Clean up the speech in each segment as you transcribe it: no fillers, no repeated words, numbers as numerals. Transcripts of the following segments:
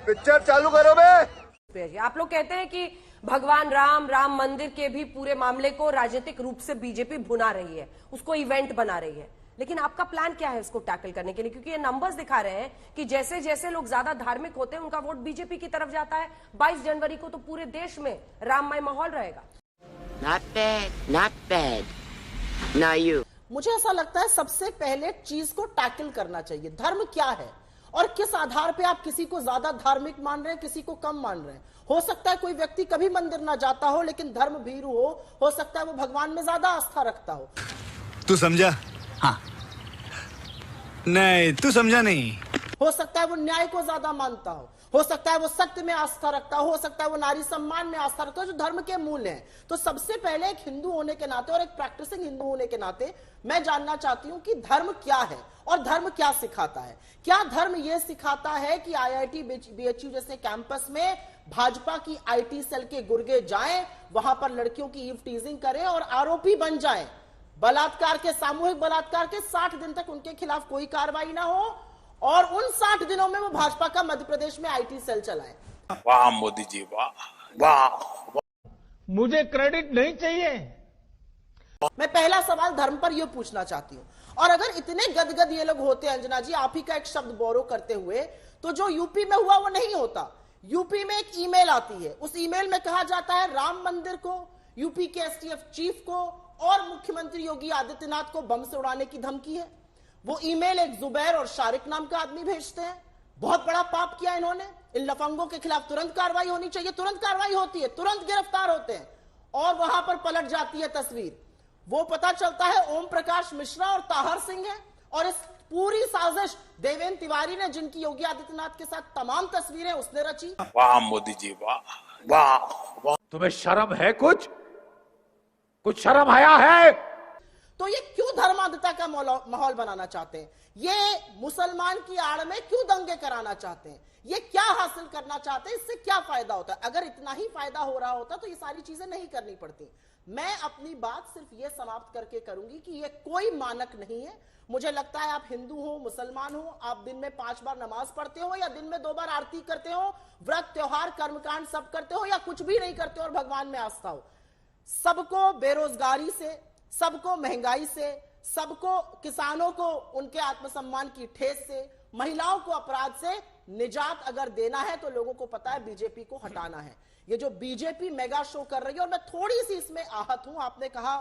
Picture चालू करो बे। आप लोग कहते हैं कि भगवान राम मंदिर के भी पूरे मामले को राजनीतिक रूप से बीजेपी भुना रही है, उसको इवेंट बना रही है, लेकिन आपका प्लान क्या है इसको टैकल करने के लिए? क्योंकि ये नंबर्स दिखा रहे हैं कि जैसे जैसे लोग ज्यादा धार्मिक होते हैं उनका वोट बीजेपी की तरफ जाता है। 22 जनवरी को तो पूरे देश में राममय माहौल रहेगा। Not bad, not bad. Now you. मुझे ऐसा लगता है सबसे पहले चीज को टैकल करना चाहिए। धर्म क्या है और किस आधार पे आप किसी को ज्यादा धार्मिक मान रहे हैं, किसी को कम मान रहे हैं। हो सकता है कोई व्यक्ति कभी मंदिर ना जाता हो लेकिन धर्म भीरू हो सकता है वो भगवान में ज्यादा आस्था रखता हो। तू समझा? हाँ। नहीं, तू समझा नहीं। हो सकता है वो न्याय को ज्यादा मानता हो सकता है वो सत्य में आस्था रखता हो सकता है वो नारी सम्मान में आस्था रखता हो, जो धर्म के मूल हैं। तो सबसे पहले एक हिंदू होने के नाते और एक प्रैक्टिसिंग हिंदू होने के नाते मैं जानना चाहती हूं कि धर्म क्या है और धर्म क्या सिखाता है। क्या धर्म यह सिखाता है कि आईआईटी बीएचयू जैसे कैंपस में भाजपा की आईटी सेल के गुर्गे जाएं, वहां पर लड़कियों की ईव टीजिंग करें और आरोपी बन जाएं, बलात्कार के, सामूहिक बलात्कार के 60 दिन तक उनके खिलाफ कोई कार्रवाई ना हो और उन 60 दिनों में वो भाजपा का मध्य प्रदेश में आईटी सेल चलाए? वाह मोदी जी, वाह वाह। मुझे क्रेडिट नहीं चाहिए। मैं पहला सवाल धर्म पर यह पूछना चाहती हूं, और अगर इतने गदगद ये लोग होते, अंजना जी आप ही का एक शब्द बोरो करते हुए, तो जो यूपी में हुआ वो नहीं होता। यूपी में एक ईमेल आती है, उस ईमेल में कहा जाता है राम मंदिर को, यूपी के एसटीएफ चीफ को और मुख्यमंत्री योगी आदित्यनाथ को बम से उड़ाने की धमकी है। वो ईमेल एक जुबैर और शारिक नाम का आदमी भेजते हैं। बहुत बड़ा पाप किया इन्होंने। इन लफंगों के खिलाफ तुरंत कार्रवाई होनी चाहिए। तुरंत कार्रवाई होती है, तुरंत गिरफ्तार होते हैं और वहां पर पलट जाती है तस्वीर। वो पता चलता है ओम प्रकाश मिश्रा और ताहर सिंह है, और इस पूरी साजिश देवेंद्र तिवारी ने, जिनकी योगी आदित्यनाथ के साथ तमाम तस्वीरें उसने रची। वाह मोदी जी, वाह वाह। तुम्हें शर्म है? कुछ शर्म आया है? तो ये क्यों धर्मांधता का माहौल बनाना चाहते हैं? ये मुसलमान की आड़ में क्यों दंगे कराना चाहते हैं? ये क्या हासिल करना चाहते हैं? इससे क्या फायदा होता है? अगर इतना ही फायदा हो रहा होता तो ये सारी चीजें नहीं करनी पड़ती। मैं अपनी बात सिर्फ ये समाप्त करके करूंगी कि ये कोई मानक नहीं है। मुझे लगता है आप हिंदू हो, मुसलमान हो, आप दिन में 5 बार नमाज पढ़ते हो या दिन में 2 बार आरती करते हो, व्रत त्योहार कर्मकांड सब करते हो या कुछ भी नहीं करते हो और भगवान में आस्था हो। सबको बेरोजगारी से, सबको महंगाई से, सबको, किसानों को उनके आत्मसम्मान की ठेस से, महिलाओं को अपराध से निजात अगर देना है तो लोगों को पता है बीजेपी को हटाना है। ये जो बीजेपी मेगा शो कर रही है, और मैं थोड़ी सी इसमें आहत हूं, आपने कहा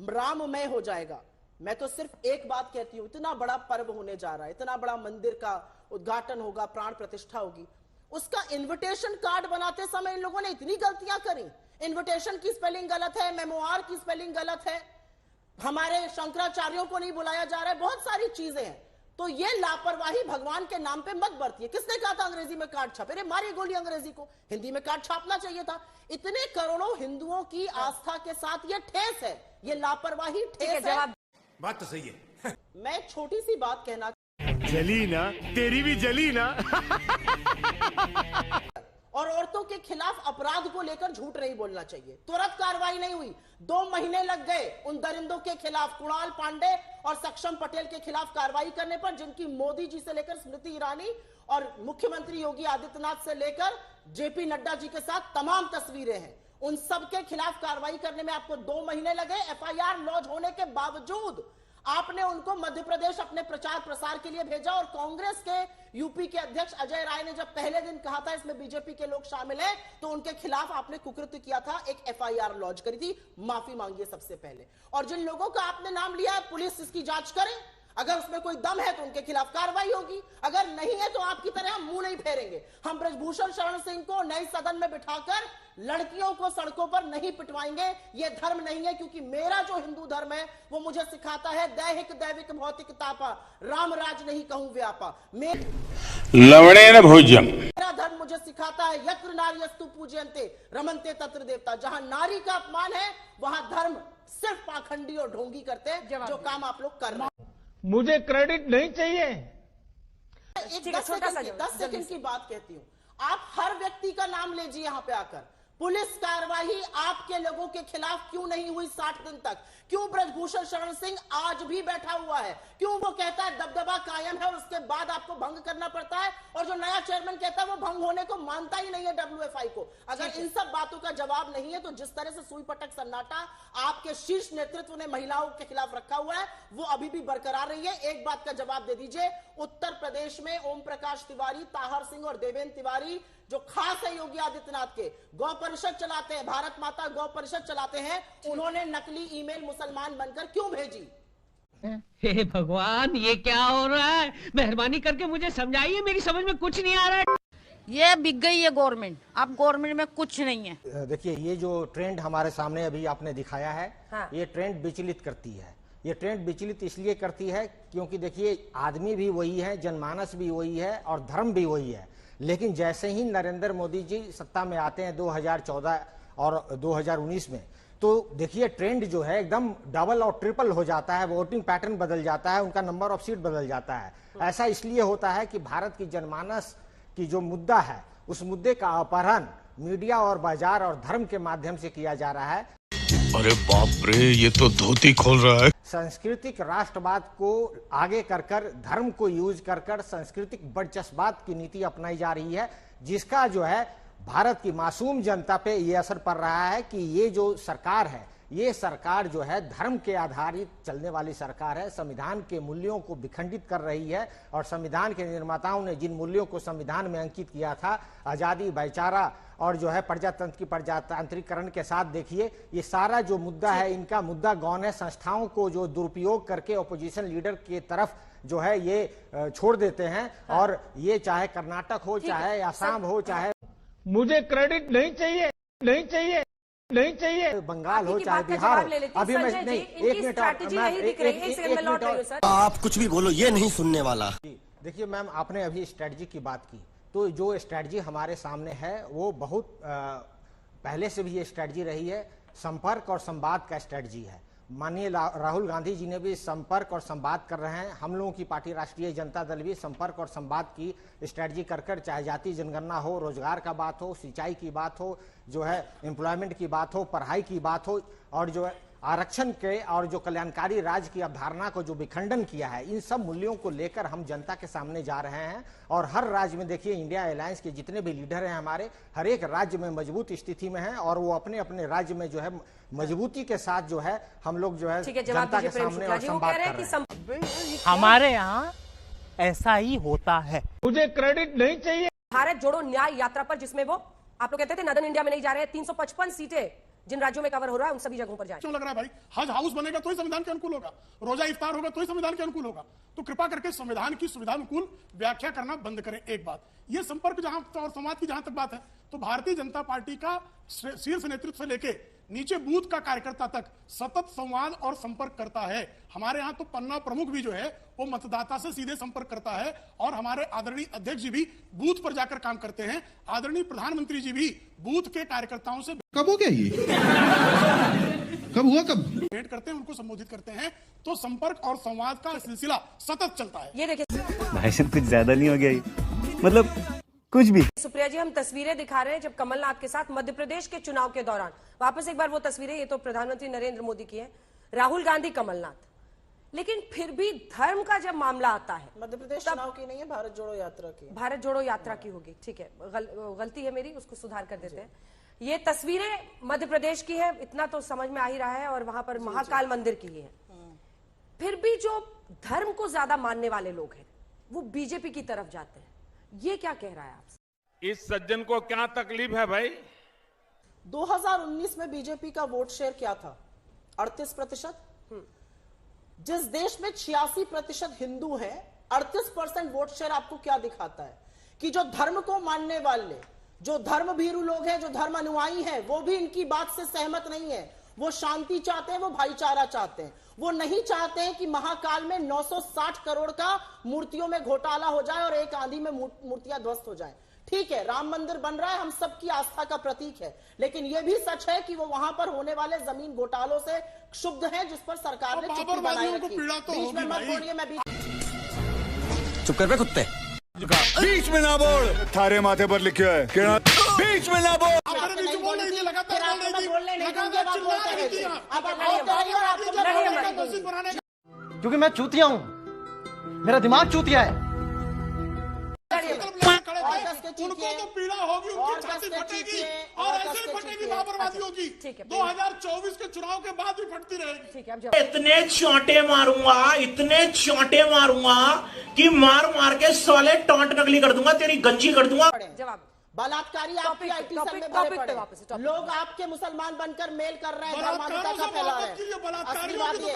राममय हो जाएगा। मैं तो सिर्फ एक बात कहती हूं, इतना बड़ा पर्व होने जा रहा है, इतना बड़ा मंदिर का उद्घाटन होगा, प्राण प्रतिष्ठा होगी, उसका इन्विटेशन कार्ड बनाते समय इन लोगों ने इतनी गलतियां करी। इन्विटेशन की स्पेलिंग गलत है, मेमोआर की स्पेलिंग गलत है, हमारे शंकराचार्यों को नहीं बुलाया जा रहा है, बहुत सारी चीजें हैं। तो ये लापरवाही भगवान के नाम पे मत बरतिए। किसने कहा था अंग्रेजी में कार्ड छापे? अरे मारिए गोली अंग्रेजी को, हिंदी में कार्ड छापना चाहिए था। इतने करोड़ों हिंदुओं की आस्था के साथ ये ठेस है, ये लापरवाही ठेस है। बात तो सही है। मैं छोटी सी बात कहना, जली ना, तेरी भी जली ना। और औरतों के खिलाफ अपराध को लेकर झूठ नहीं बोलना चाहिए। तुरंत कार्रवाई नहीं हुई, 2 महीने लग गए उन दरिंदों के खिलाफ, कुणाल पांडे और सक्षम पटेल के खिलाफ कार्रवाई करने पर, जिनकी मोदी जी से लेकर स्मृति ईरानी और मुख्यमंत्री योगी आदित्यनाथ से लेकर जेपी नड्डा जी के साथ तमाम तस्वीरें हैं। उन सब के खिलाफ कार्रवाई करने में आपको 2 महीने लगे। एफआईआर लॉन्च होने के बावजूद आपने उनको मध्य प्रदेश अपने प्रचार प्रसार के लिए भेजा, और कांग्रेस के यूपी के अध्यक्ष अजय राय ने जब पहले दिन कहा था इसमें बीजेपी के लोग शामिल हैं, तो उनके खिलाफ आपने कुकृत्य किया था, एक एफआईआर लॉन्च करी थी, माफी मांगी है सबसे पहले। और जिन लोगों का आपने नाम लिया है, पुलिस इसकी जांच करे, अगर उसमें कोई दम है तो उनके खिलाफ कार्रवाई होगी, अगर नहीं है तो आपकी तरह हम मुंह नहीं फेरेंगे। हम ब्रजभूषण शरण सिंह को नए सदन में बिठाकर लड़कियों को सड़कों पर नहीं पिटवाएंगे। यह धर्म नहीं है, क्योंकि मेरा जो हिंदू धर्म है वो मुझे सिखाता है दैहिक दैविक भौतिक तापा, राम राज नहीं कहूं व्यापा। लवणेन भोज्यम। मेरा धर्म मुझे सिखाता है यत्र नार्यस्तु पूज्यन्ते रमन्ते तत्र देवता। जहां नारी का अपमान है वहां धर्म सिर्फ पाखंडी और ढोंगी करते हैं, जो काम आप लोग कर रहे हैं। मुझे क्रेडिट नहीं चाहिए। एक 10 सेकंड की बात कहती हूं। आप हर व्यक्ति का नाम लीजिए यहां पे आकर, पुलिस कार्रवाई आपके लोगों के खिलाफ क्यों नहीं हुई 60 दिन तक? क्यों ब्रजभूषण शरण सिंह आज भी बैठा हुआ है? क्यों वो कहता है दबदबा कायम है और उसके बाद आपको भंग करना पड़ता है? और जो नया चेयरमैन कहता है वो भंग होने को मानता ही नहीं है WFI को। अगर इन सब बातों का जवाब नहीं है तो जिस तरह से सुई पटक सन्नाटा आपके शीर्ष नेतृत्व ने महिलाओं के खिलाफ रखा हुआ है वो अभी भी बरकरार रही है। एक बात का जवाब दे दीजिए, उत्तर प्रदेश में ओम प्रकाश तिवारी, ताहर सिंह और देवेंद्र तिवारी जो खास है योगी आदित्यनाथ के, गौ परिषद चलाते हैं, भारत माता गौ परिषद चलाते हैं, उन्होंने नकली ईमेल मुसलमान बनकर क्यों भेजी? हे भगवान, ये क्या हो रहा है? मेहरबानी करके मुझे समझाइए, मेरी समझ में कुछ नहीं आ रहा है। ये बिक गई है गवर्नमेंट, अब गवर्नमेंट में कुछ नहीं है। देखिए, ये जो ट्रेंड हमारे सामने अभी आपने दिखाया है, हाँ। ये ट्रेंड विचलित करती है। ये ट्रेंड विचलित इसलिए करती है क्योंकि देखिए, आदमी भी वही है, जनमानस भी वही है और धर्म भी वही है। लेकिन जैसे ही नरेंद्र मोदी जी सत्ता में आते हैं 2014 और 2019 में, तो देखिए ट्रेंड जो है एकदम डबल और ट्रिपल हो जाता है, वोटिंग पैटर्न बदल जाता है, उनका नंबर ऑफ सीट बदल जाता है। ऐसा इसलिए होता है कि भारत की जनमानस की जो मुद्दा है, उस मुद्दे का अपहरण मीडिया और बाजार और धर्म के माध्यम से किया जा रहा है। अरे बाप रे, ये तो धोती खोल रहा है। सांस्कृतिक राष्ट्रवाद को आगे कर धर्म को यूज कर सांस्कृतिक वर्चस्ववाद की नीति अपनाई जा रही है, जिसका जो है भारत की मासूम जनता पे ये असर पड़ रहा है कि ये जो सरकार है, ये सरकार जो है धर्म के आधारित चलने वाली सरकार है, संविधान के मूल्यों को विखंडित कर रही है। और संविधान के निर्माताओं ने जिन मूल्यों को संविधान में अंकित किया था, आजादी, भाईचारा और जो है प्रजातंत्र की प्रजातांत्रिकरण के साथ, देखिए ये सारा जो मुद्दा है, इनका मुद्दा गौण है। संस्थाओं को जो दुरुपयोग करके ओपोजिशन लीडर के तरफ जो है ये छोड़ देते हैं। और ये चाहे कर्नाटक हो, चाहे आसाम हो, चाहे मुझे क्रेडिट नहीं चाहिए, नहीं चाहिए, नहीं चाहिए, बंगाल हो, चाहे बिहार हो। अभी मैं नहीं, एक मिनट, आप कुछ भी बोलो, ये नहीं सुनने वाला। देखिए मैम, आपने अभी स्ट्रेटजी की बात की, तो जो स्ट्रेटजी हमारे सामने है वो बहुत पहले से भी ये स्ट्रेटजी रही है, संपर्क और संवाद का स्ट्रेटजी है। माननीय राहुल गांधी जी ने भी संपर्क और संवाद कर रहे हैं। हम लोगों की पार्टी राष्ट्रीय जनता दल भी संपर्क और संवाद की स्ट्रेटजी कर चाहे जाति जनगणना हो, रोजगार का बात हो, सिंचाई की बात हो, जो है एम्प्लॉयमेंट की बात हो, पढ़ाई की बात हो, और जो है आरक्षण के और जो कल्याणकारी राज्य की अवधारणा को जो विखंडन किया है, इन सब मूल्यों को लेकर हम जनता के सामने जा रहे हैं। और हर राज्य में देखिए, इंडिया अलायंस के जितने भी लीडर हैं हमारे, हर एक राज्य में मजबूत स्थिति में हैं और वो अपने अपने राज्य में जो है मजबूती के साथ जो है हम लोग जो है जनता के सामने और संवाद कर रहे हैं। हमारे यहाँ ऐसा ही होता है। मुझे क्रेडिट नहीं चाहिए। भारत जोड़ो न्याय यात्रा पर, जिसमें वो आप लोग कहते थे नदन इंडिया में नहीं जा रहे हैं, 355 सीटें जिन राज्यों में कवर हो रहा है उन सभी जगहों पर जाए। क्यों लग रहा है भाई? हज हाउस बनेगा तो ही संविधान के अनुकूल होगा, रोजा इफ्तार होगा तो ही संविधान के अनुकूल होगा। तो कृपा करके संविधान की सुविधा अनुकूल व्याख्या करना बंद करें। एक बात, ये संपर्क जहां और संवाद की जहां तक बात है, तो भारतीय जनता पार्टी का शीर्ष नेतृत्व से लेके नीचे बूथ का कार्यकर्ता तक सतत संवाद और संपर्क करता है। हमारे यहाँ तो पन्ना प्रमुख भी जो है वो मतदाता से सीधे संपर्क करता है और हमारे आदरणीय अध्यक्ष जी भी बूथ पर जाकर काम करते हैं। आदरणीय प्रधानमंत्री जी भी बूथ के कार्यकर्ताओं से कब हो गया ये? कब हुआ? कब भेंट करते हैं, उनको संबोधित करते हैं। तो संपर्क और संवाद का सिलसिला सतत चलता है। ये देखिए भाई साहब, कुछ ज्यादा नहीं हो गया ये? मतलब कुछ भी। सुप्रिया जी, हम तस्वीरें दिखा रहे हैं जब कमलनाथ के साथ मध्य प्रदेश के चुनाव के दौरान। वापस एक बार वो तस्वीरें, ये तो प्रधानमंत्री नरेंद्र मोदी की है, राहुल गांधी, कमलनाथ। लेकिन फिर भी धर्म का जब मामला आता है, मध्य प्रदेश चुनाव की नहीं है, भारत जोड़ो यात्रा की। भारत जोड़ो यात्रा की होगी, ठीक है, गलती है मेरी, उसको सुधार कर देते हैं। ये तस्वीरें मध्य प्रदेश की है, इतना तो समझ में आ ही रहा है, और वहां पर महाकाल मंदिर की है। फिर भी जो धर्म को ज्यादा मानने वाले लोग हैं वो बीजेपी की तरफ जाते हैं। ये क्या कह रहा है आपसे? इस सज्जन को क्या तकलीफ है भाई? 2019 में बीजेपी का वोट शेयर क्या था? 38%। जिस देश में 86% हिंदू हैं, 38% वोट शेयर आपको क्या दिखाता है? कि जो धर्म को मानने वाले, जो धर्म भीरू लोग हैं, जो धर्म अनुयायी हैं, वो भी इनकी बात से सहमत नहीं है। वो शांति चाहते हैं, वो भाईचारा चाहते हैं। वो नहीं चाहते हैं कि महाकाल में 960 करोड़ का मूर्तियों में घोटाला हो जाए और एक आंधी में मूर्तियां ध्वस्त हो जाएं। ठीक है, राम मंदिर बन रहा है, हम सबकी आस्था का प्रतीक है, लेकिन यह भी सच है कि वो वहां पर होने वाले जमीन घोटालों से क्षुब्ध है, जिस पर सरकार ने चुप्पी बनाई रखी। बीच में मत बोलिए, मैं चुप कर बे कुत्ते। बीच में ना बोल। थारे माथे पर लिखा है बीच में ना बोल। हमारे बीच बोल रही थी, लगातार बोल रही थी, बोलने नहीं दूंगी, लगातार आप चिल्ला बोलते रही थी। रहिए। अब आप और बोलते रहिए और आपको जब नहीं बोलने का दूंगी। दोषी बनाने क्योंकि मैं चूतिया हूँ, मेरा दिमाग चूतिया है। उनको तो पीड़ा होगी, उनकी छाती फटेगी और ऐसे ही फटेगी, वहां बर्बादी होगी। 2024 के चुनाव के बाद भी फटती रहेगी। इतने चोंटे मारूंगा कि मार मार के साले टॉन्ट नकली कर दूंगा, तेरी गंजी कर दूंगा। जवाब बलात्कारी आपकी आईटी सेल में भरे पड़े, लोग आपके मुसलमान बनकर मेल कर रहे हैं, धर्मांधता का फैला रहे हैं। असली बात ये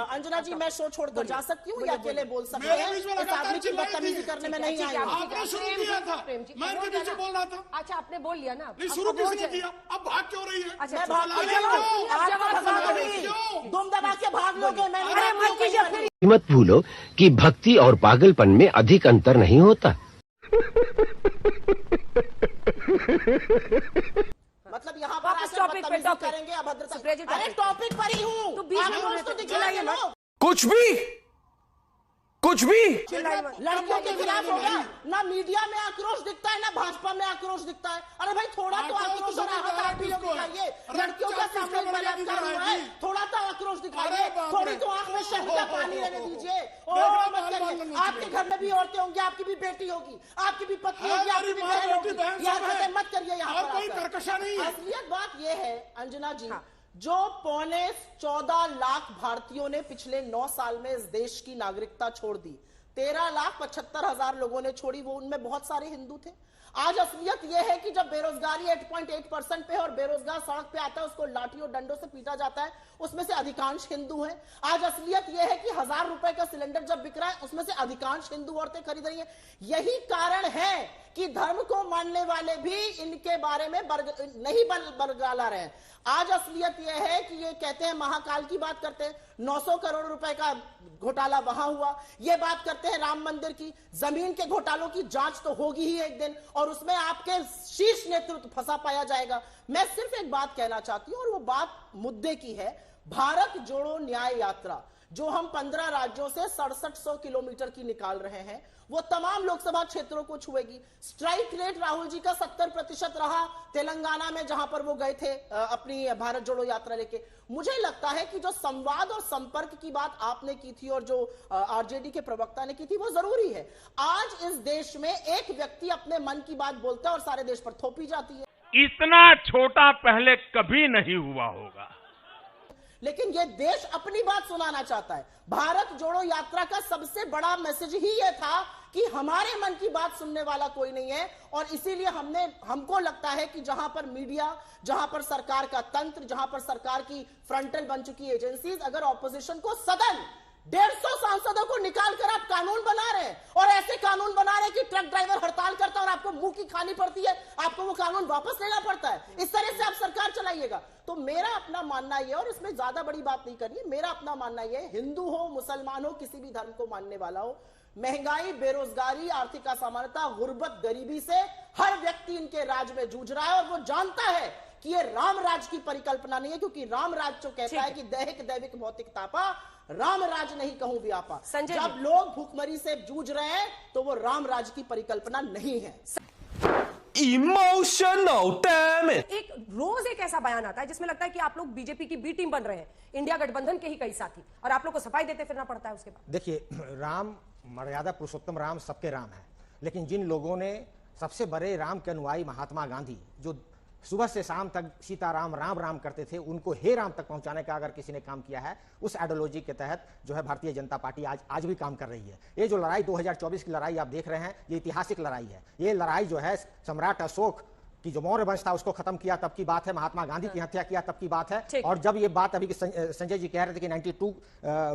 अंजना जी, मैं शो छोड़कर जा सकती हूँ या अकेले बोल सकते हैं? इस आदमी की बदतमीजी करने में नहीं आई। आपने शुरू किया था, मैं इनके पीछे बोल रहा था। अच्छा, आपने बोल लिया ना, नहीं, शुरू किसने किया? अब भाग क्यों रही है? अच्छा, मैं भाग दुम दबा के भाग लोगे, मैं मत भूलो कि भक्ति और पागलपन में अधिक अंतर नहीं होता। मतलब यहाँ पर आकर बदतमीजी करेंगे, अभद्रता। अरे टॉपिक पर ही हूँ, तो बीच में तो दिखलाइए ना। कुछ भी लड़कियों के खिलाफ होगा ना, मीडिया में आक्रोश दिखता है ना भाजपा में आक्रोश दिखता है। अरे भाई थोड़ा तो आक्रोश और आहत आप भी दिखाइए। लड़कियों का सामने बलात्कार हुआ है, थोड़ा तो आक्रोश दिखाइए, थोड़ी तो आंख में शहद का पानी रहने दीजिए। मत करिए, आपके घर में भी औरतें होंगी, आपकी भी बेटी होगी, आपकी भी पत्नी होगी, आपकी भी बहन होगी। यहाँ मत करिए, यहाँ पर असलियत बात यह है अंजना जी, जो 14.25 लाख भारतीयों ने पिछले 9 साल में इस देश की नागरिकता छोड़ दी, 13,75,000 लोगों ने छोड़ी, वो उनमें बहुत सारे हिंदू थे। आज असलियत यह है कि जब बेरोजगारी 8.8% पे और बेरोजगार सड़क पे आता है, उसको लाठी और डंडों से पीटा जाता है, उसमें से अधिकांश हिंदू हैं। आज असलियत यह है कि 1000 रुपए का सिलेंडर जब बिक रहा है, उसमें से अधिकांश हिंदू औरतें खरीद रही हैं। यही कारण है कि धर्म को मानने वाले भी इनके बारे में नहीं बरगला रहे हैं। आज असलियत यह है कि ये कहते हैं, महाकाल की बात करते हैं, 900 करोड़ रुपए का घोटाला वहां हुआ, ये बात करते हैं राम मंदिर की, जमीन के घोटालों की जांच तो होगी ही एक दिन, और उसमें आपके शीर्ष नेतृत्व फंसा पाया जाएगा। मैं सिर्फ एक बात कहना चाहती हूं, और वो बात मुद्दे की है। भारत जोड़ो न्याय यात्रा जो हम 15 राज्यों से 6700 किलोमीटर की निकाल रहे हैं, वो तमाम लोकसभा क्षेत्रों को छुएगी। स्ट्राइक रेट राहुल जी का 70% रहा तेलंगाना में, जहां पर वो गए थे अपनी भारत जोड़ो यात्रा लेके। मुझे लगता है कि जो संवाद और संपर्क की बात आपने की थी और जो आरजेडी के प्रवक्ता ने की थी, वो जरूरी है। आज इस देश में एक व्यक्ति अपने मन की बात बोलता है और सारे देश पर थोपी जाती है। इतना छोटा पहले कभी नहीं हुआ होगा, लेकिन यह देश अपनी बात सुनाना चाहता है। भारत जोड़ो यात्रा का सबसे बड़ा मैसेज ही यह था कि हमारे मन की बात सुनने वाला कोई नहीं है, और इसीलिए हमको लगता है कि जहां पर मीडिया, जहां पर सरकार का तंत्र, जहां पर सरकार की फ्रंटल बन चुकी एजेंसीज, अगर ऑपोजिशन को सदन 150 सांसदों को निकाल कर आप कानून बना रहे हैं, और ऐसे कानून बना रहे हैं कि ट्रक ड्राइवर हड़ताल करता है और आपको मुंह की खानी पड़ती है, आपको वो कानून वापस लेना पड़ता है। इस तरह से आप सरकार चलाइएगा। तो मेरा अपना मानना यह, और इसमें ज्यादा बड़ी बात नहीं करनी, मेरा अपना मानना यह, हिंदू हो, मुसलमान हो, किसी भी धर्म को मानने वाला हो, महंगाई, बेरोजगारी, आर्थिक असमानता, गुर्बत, गरीबी से हर व्यक्ति इनके राज में जूझ रहा है, और वो जानता है कि ये राम राज की परिकल्पना नहीं है, क्योंकि राम राज जो कहता है कि दैहिक दैविक भौतिक तापा, राम राज नहीं कहूं व्यापा। जब लोग भूखमरी से जूझ रहे हैं तो वो राम राज की परिकल्पना नहीं है। Emotional damn it. एक रोज एक ऐसा बयान आता है जिसमें लगता है कि आप लोग बीजेपी की बी टीम बन रहे हैं, इंडिया गठबंधन के ही कई साथी, और आप लोग को सफाई देते फिरना पड़ता है उसके बाद। देखिए, राम मर्यादा पुरुषोत्तम राम सबके राम है, लेकिन जिन लोगों ने सबसे बड़े राम के अनुयायी महात्मा गांधी, जो सुबह से शाम तक सीताराम राम राम करते थे, उनको हे राम तक पहुंचाने का अगर किसी ने काम किया है, उस आइडियोलॉजी के तहत जो है भारतीय जनता पार्टी आज भी काम कर रही है। ये जो लड़ाई 2024 की लड़ाई आप देख रहे हैं, ये ऐतिहासिक लड़ाई है। ये लड़ाई जो है सम्राट अशोक कि जो मौर्य वंश था उसको खत्म किया तब की बात है, महात्मा गांधी की हत्या किया तब की बात है। और जब ये बात अभी संजय जी कह रहे थे कि 92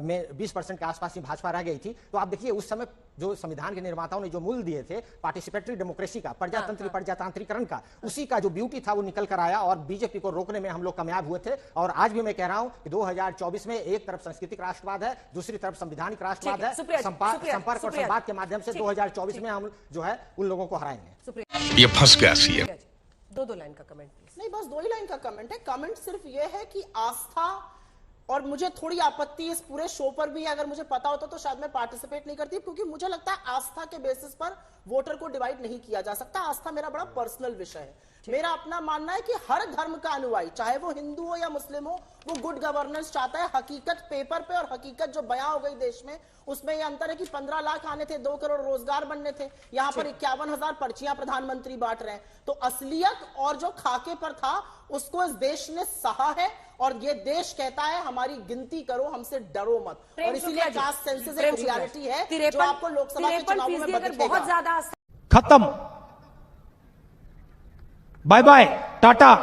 में 20% के आसपास ही भाजपा रह गई थी, तो आप देखिए उस समय जो संविधान के निर्माताओं ने जो मूल दिए थे पार्टिसिपेटरी डेमोक्रेसी का, प्रजातांत्रिकरण का, उसी का जो ब्यूटी था वो निकल कर आया, और बीजेपी को रोकने में हम लोग कामयाब हुए थे। और आज भी मैं कह रहा हूं कि 2024 में एक तरफ सांस्कृतिक राष्ट्रवाद है, दूसरी तरफ संवैधानिक राष्ट्रवाद है। संपर्क और संवाद के माध्यम से 2024 में हम जो है उन लोगों को हराएंगे। ये फंस गया सीएम। दो लाइन का कमेंट प्लीज। नहीं, बस 2 ही लाइन का कमेंट है। कमेंट सिर्फ यह है कि आस्था और मुझे थोड़ी आपत्ति इस पूरे शो पर भी है, अगर मुझे पता होता तो शायद मैं पार्टिसिपेट नहीं करती, क्योंकि मुझे लगता है आस्था के बेसिस पर वोटर को डिवाइड नहीं किया जा सकता। आस्था मेरा बड़ा पर्सनल विषय है। मेरा अपना मानना है कि हर धर्म का अनुयायी, चाहे वो हिंदू हो या मुस्लिम हो, वो गुड गवर्नेंस चाहता है। हकीकत पेपर पे और हकीकत जो बयां हो गई देश में, उसमें यह अंतर है कि 15 लाख आने थे, 2 करोड़ रोजगार बनने थे, यहां पर 51,000 पर्चियां प्रधानमंत्री बांट रहे हैं। तो असलियत और जो खाके पर था उसको इस देश ने सहा है, और ये देश कहता है हमारी गिनती करो, हमसे डरो मत। और इसीलिए कास्ट सेंसस एक रियलिटी है जो आपको लोकसभा के चुनावों में बदलेगा। बहुत ज्यादा खत्म, बाय बाय, टाटा।